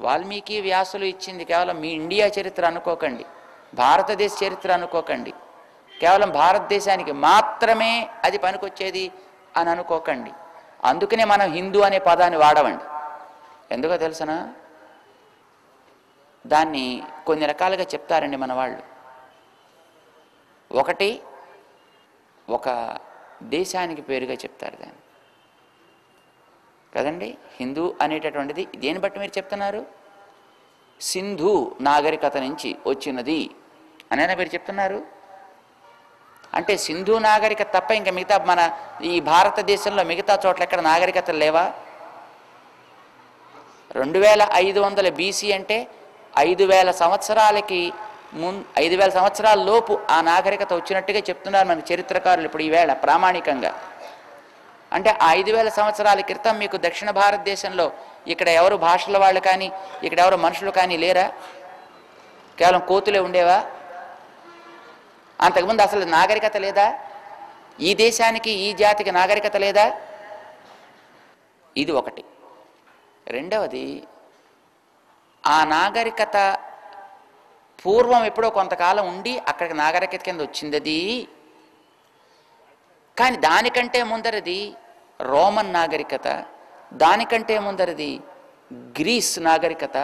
వాల్మీకి వ్యాసులు ఇచ్చింది కేవలం మీ ఇండియా చరిత్ర అనుకోకండి, భారతదేశ చరిత్ర అనుకోకండి, కేవలం భారతదేశానికి మాత్రమే అది పనికొచ్చేది అని అనుకోకండి. అందుకనే మనం హిందూ అనే పదాన్ని వాడవండి. ఎందుకో తెలుసనా? దాన్ని కొన్ని రకాలుగా చెప్తారండి మన వాళ్ళు. ఒకటి, ఒక దేశానికి పేరుగా చెప్తారు దాన్ని కదండి. హిందూ అనేటటువంటిది దేని బట్టి మీరు చెప్తున్నారు? సింధు నాగరికత నుంచి వచ్చినది అనేనా మీరు చెప్తున్నారు? అంటే సింధు నాగరికత తప్ప ఇంకా మిగతా మన ఈ భారతదేశంలో మిగతా చోట్ల ఎక్కడ నాగరికతలు లేవా? 2500 BC అంటే 5000 సంవత్సరాలకి 5000 సంవత్సరాల లోపు ఆ నాగరికత వచ్చినట్టుగా చెప్తున్నారు మన చరిత్రకారులు ఇప్పుడు ఈవేళ ప్రామాణికంగా. అంటే 5000 సంవత్సరాల క్రితం మీకు దక్షిణ భారతదేశంలో ఇక్కడ ఎవరు భాషల వాళ్ళు కానీ ఇక్కడ ఎవరు మనుషులు కానీ లేరా? కేవలం కోతులే ఉండేవా? అంతకుముందు అసలు నాగరికత లేదా? ఈ దేశానికి ఈ జాతికి నాగరికత లేదా? ఇది ఒకటి. రెండవది, ఆ నాగరికత పూర్వం ఎప్పుడో కొంతకాలం ఉండి అక్కడికి నాగరికత కింద వచ్చింది. కానీ దానికంటే ముందరది రోమన్ నాగరికత, దానికంటే ముందరది గ్రీస్ నాగరికత,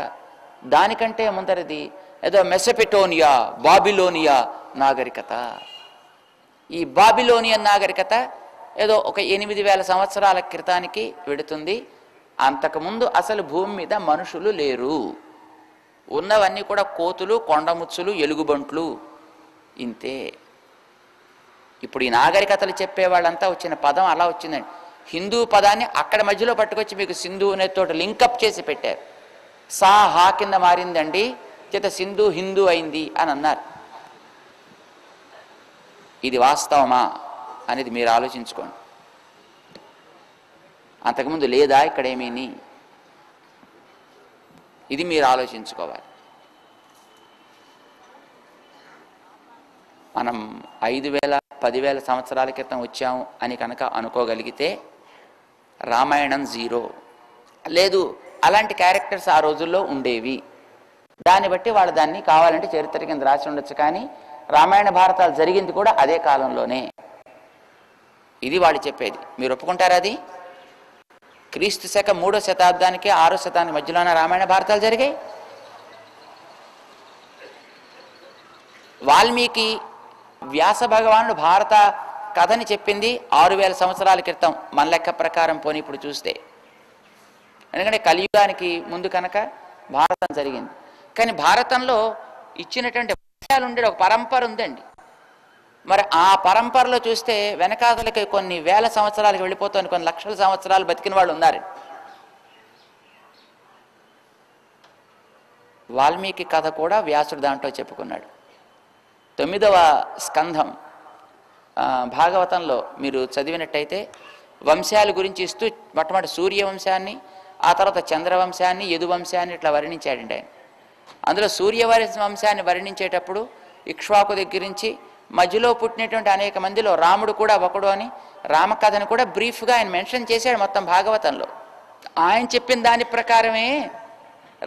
దానికంటే ముందరది ఏదో మెసపెటోనియా బాబిలోనియా నాగరికత. ఈ బాబిలోనియన్ నాగరికత ఏదో ఒక 8000 సంవత్సరాల క్రితానికి వెడుతుంది. అంతకుముందు అసలు భూమి మీద మనుషులు లేరు, ఉన్నవన్నీ కూడా కోతులు, కొండముచ్చులు, ఎలుగుబంట్లు, ఇంతే. ఇప్పుడు ఈ నాగరికతలు చెప్పేవాళ్ళంతా వచ్చిన పదం అలా వచ్చిందండి. హిందూ పదాన్ని అక్కడ మధ్యలో పట్టుకొచ్చి మీకు సింధు అనే తోటి లింకప్ చేసి పెట్టారు. సా హా కింద మారిందండి, చేత సింధు హిందూ అయింది అని అన్నారు. ఇది వాస్తవమా అనేది మీరు ఆలోచించుకోండి. అంతకుముందు లేదా ఇక్కడేమీని? ఇది మీరు ఆలోచించుకోవాలి. మనం 5000 10,000 సంవత్సరాల క్రితం వచ్చాము అని కనుక అనుకోగలిగితే రామాయణం జీరో. లేదు, అలాంటి క్యారెక్టర్స్ ఆ రోజుల్లో ఉండేవి, దాన్ని బట్టి వాళ్ళు దాన్ని కావాలంటే చరిత్ర కింద రాసి ఉండొచ్చు. కానీ రామాయణ భారతాలు జరిగింది కూడా అదే కాలంలోనే. ఇది వాళ్ళు చెప్పేది. మీరు ఒప్పుకుంటారా? అది క్రీస్తు శక 3వ శతాబ్దానికి 6వ శతాబ్దానికి మధ్యలోనే రామాయణ భారతాలు జరిగాయి. వాల్మీకి వ్యాస భగవానుడు భారత కథని చెప్పింది 6000 సంవత్సరాల క్రితం మన లెక్క ప్రకారం పోనీ ఇప్పుడు చూస్తే. ఎందుకంటే కలియుగానికి ముందు కనుక భారతం జరిగింది. కానీ భారతంలో ఇచ్చినటువంటి విషయాలు ఉండే ఒక పరంపర ఉందండి. మరి ఆ పరంపరలో చూస్తే వెనకాతలకి కొన్ని వేల సంవత్సరాలకు వెళ్ళిపోతాను, కొన్ని లక్షల సంవత్సరాలు బతికిన వాళ్ళు ఉన్నారు. వాల్మీకి కథ కూడా వ్యాసుడు దాంట్లో చెప్పుకున్నాడు. 9వ స్కంధం భాగవతంలో మీరు చదివినట్టయితే వంశాల గురించి ఇస్తూ మొట్టమొదటి సూర్యవంశాన్ని, ఆ తర్వాత చంద్రవంశాన్ని, యదువంశాన్ని ఇట్లా వర్ణించాడండి ఆయన. అందులో సూర్యవంశాన్ని వర్ణించేటప్పుడు ఇక్ష్వాకు దగ్గర నుంచి మధ్యలో పుట్టినటువంటి అనేక మందిలో రాముడు కూడా ఒకడు అని రామకథను కూడా బ్రీఫ్గా ఆయన మెన్షన్ చేశాడు మొత్తం భాగవతంలో. ఆయన చెప్పిన దాని ప్రకారమే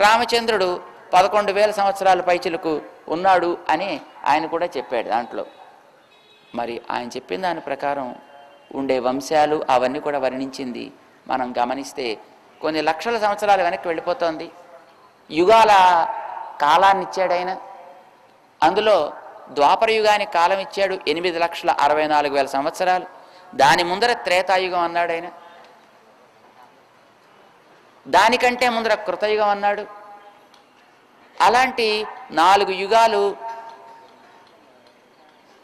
రామచంద్రుడు 11,000 సంవత్సరాల పైచిలకు ఉన్నాడు అని ఆయన కూడా చెప్పాడు దాంట్లో. మరి ఆయన చెప్పిన దాని ప్రకారం ఉండే వంశాలు అవన్నీ కూడా వర్ణించింది మనం గమనిస్తే కొన్ని లక్షల సంవత్సరాలు వెనక్కి వెళ్ళిపోతుంది. యుగాల కాలాన్ని ఇచ్చాడు ఆయన. అందులో ద్వాపర యుగానికి కాలం ఇచ్చాడు 8,64,000 సంవత్సరాలు. దాని ముందర త్రేతాయుగం అన్నాడు ఆయన. దానికంటే ముందర కృతయుగం అన్నాడు. అలాంటి 4 యుగాలు,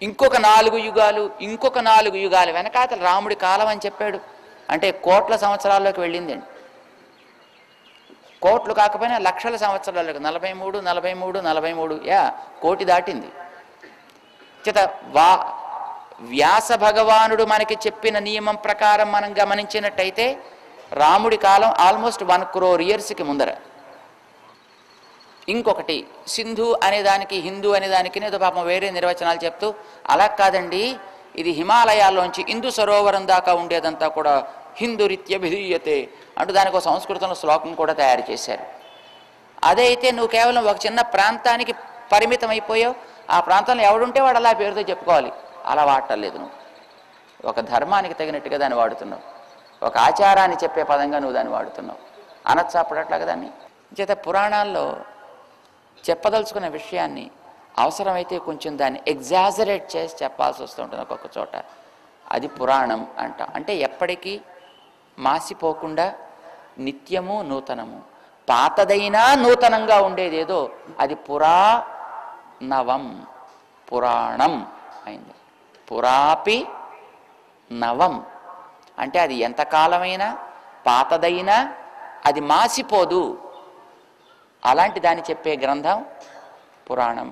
ఇంకొక 4 యుగాలు, ఇంకొక 4 యుగాలు వెనకాతల రాముడి కాలం అని చెప్పాడు. అంటే కోట్ల సంవత్సరాల్లోకి వెళ్ళిందండి. కోట్లు కాకపోయినా లక్షల సంవత్సరాలకు 43 కోటి దాటింది. చేత వ్యాస భగవానుడు మనకి చెప్పిన నియమం ప్రకారం మనం గమనించినట్టయితే రాముడి కాలం ఆల్మోస్ట్ 1 crore yearsకి ముందర. ఇంకొకటి సింధు అనేదానికి హిందూ అనేదానికి ఏదో పాపం వేరే నిర్వచనాలు చెప్తూ అలా కాదండి, ఇది హిమాలయాల్లోంచి ఇందు సరోవరం దాకా ఉండేదంతా కూడా హిందూ రీత్యభిధీయతే అంటూ దానికి ఒక సంస్కృతంలో శ్లోకం కూడా తయారు చేశారు. అదైతే నువ్వు కేవలం ఒక చిన్న ప్రాంతానికి పరిమితం అయిపోయావు, ఆ ప్రాంతంలో ఎవడుంటే వాడు అలా పేరుతో చెప్పుకోవాలి, అలా వాడటలేదు. నువ్వు ఒక ధర్మానికి తగినట్టుగా దాన్ని వాడుతున్నావు, ఒక ఆచారాన్ని చెప్పే పదంగా నువ్వు దాన్ని వాడుతున్నావు. అనొచ్చా అప్పుడట్లాగా దాన్ని? చేత పురాణాల్లో చెప్పదలుచుకున్న విషయాన్ని అవసరమైతే కొంచెం దాన్ని ఎగ్జాజరేట్ చేసి చెప్పాల్సి వస్తుంటుంది ఒక్కొక్క చోట. అది పురాణం అంట. అంటే ఎప్పటికీ మాసిపోకుండా నిత్యము నూతనము, పాతదైనా నూతనంగా ఉండేదేదో అది పురాణవం, పురాణం అయింది. పురాపి నవం అంటే అది ఎంతకాలమైనా పాతదైనా అది మాసిపోదు. అలాంటి దాన్ని చెప్పే గ్రంథం పురాణం.